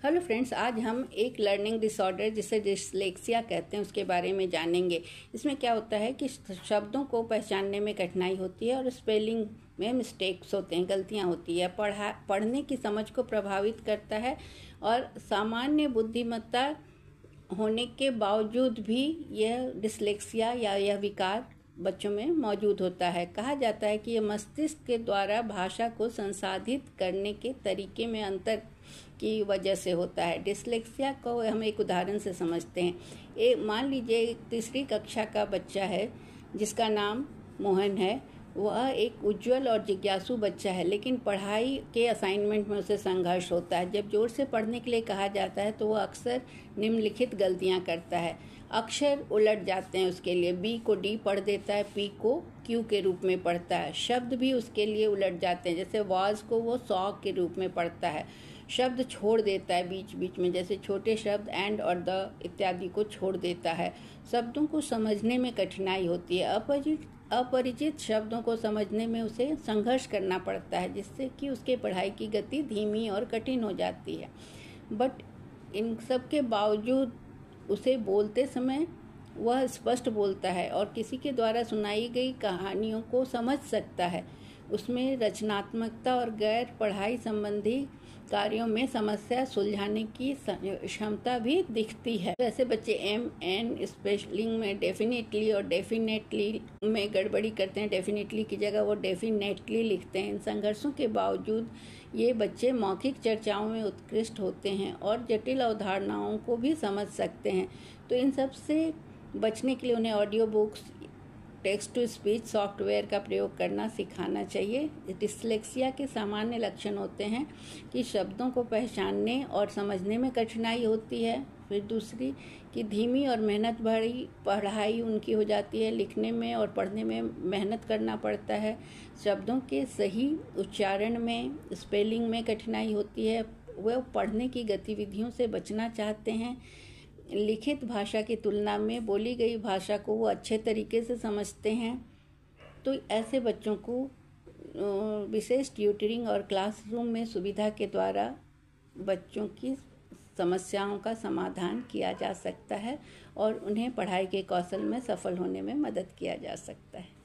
Hello friends, आज हम एक लर्निंग डिसऑर्डर जिसे डिसलेक्सिया कहते हैं उसके बारे में जानेंगे। इसमें क्या होता है कि शब्दों को पहचानने में कठिनाई होती है और स्पेलिंग में मिस्टेक्स होते हैं, गलतियां होती है। पढ़ने की समझ को प्रभावित करता है और सामान्य बुद्धिमत्ता होने के बावजूद भी यह डिसलेक्सिया या यह विकार बच्चों में मौजूद होता है। कहा जाता है कि यह मस्तिष्क के द्वारा भाषा को संसाधित करने के तरीके में अंतर की वजह से होता है। डिसलेक्सिया को हम एक उदाहरण से समझते हैं। मान लीजिए एक तीसरी कक्षा का बच्चा है जिसका नाम मोहन है। वह एक उज्जवल और जिज्ञासु बच्चा है, लेकिन पढ़ाई के असाइनमेंट में उसे संघर्ष होता है। जब जोर से पढ़ने के लिए कहा जाता है तो वह अक्सर निम्नलिखित गलतियां करता है। अक्षर उलट जाते हैं उसके लिए, बी को डी पढ़ देता है, पी को क्यू के रूप में पढ़ता है। शब्द भी उसके लिए उलट जाते हैं, जैसे वाज को वो सॉ के रूप में पढ़ता है। शब्द छोड़ देता है बीच बीच में, जैसे छोटे शब्द एंड और द इत्यादि को छोड़ देता है। शब्दों को समझने में कठिनाई होती है। अपरिचित शब्दों को समझने में उसे संघर्ष करना पड़ता है, जिससे कि उसके पढ़ाई की गति धीमी और कठिन हो जाती है। बट इन सब के बावजूद उसे बोलते समय वह स्पष्ट बोलता है और किसी के द्वारा सुनाई गई कहानियों को समझ सकता है। उसमें रचनात्मकता और गैर पढ़ाई संबंधी कार्यों में समस्या सुलझाने की क्षमता भी दिखती है। वैसे बच्चे एम एन स्पेलिंग में डेफिनेटली और डेफिनेटली में गड़बड़ी करते हैं। डेफिनेटली की जगह वो डेफिनेटली लिखते हैं। इन संघर्षों के बावजूद ये बच्चे मौखिक चर्चाओं में उत्कृष्ट होते हैं और जटिल अवधारणाओं को भी समझ सकते हैं। तो इन सब से बचने के लिए उन्हें audio books, text to speech software का प्रयोग करना सिखाना चाहिए। डिसलेक्सिया के सामान्य लक्षण होते हैं कि शब्दों को पहचानने और समझने में कठिनाई होती है। फिर दूसरी कि धीमी और मेहनत भरी पढ़ाई उनकी हो जाती है। लिखने में और पढ़ने में मेहनत करना पड़ता है। शब्दों के सही उच्चारण में, स्पेलिंग में कठिनाई होती है। वह पढ़ने की गतिविधियों से बचना चाहते हैं। लिखित भाषा की तुलना में बोली गई भाषा को वो अच्छे तरीके से समझते हैं। तो ऐसे बच्चों को विशेष ट्यूटरिंग और क्लासरूम में सुविधा के द्वारा बच्चों की समस्याओं का समाधान किया जा सकता है और उन्हें पढ़ाई के कौशल में सफल होने में मदद किया जा सकता है।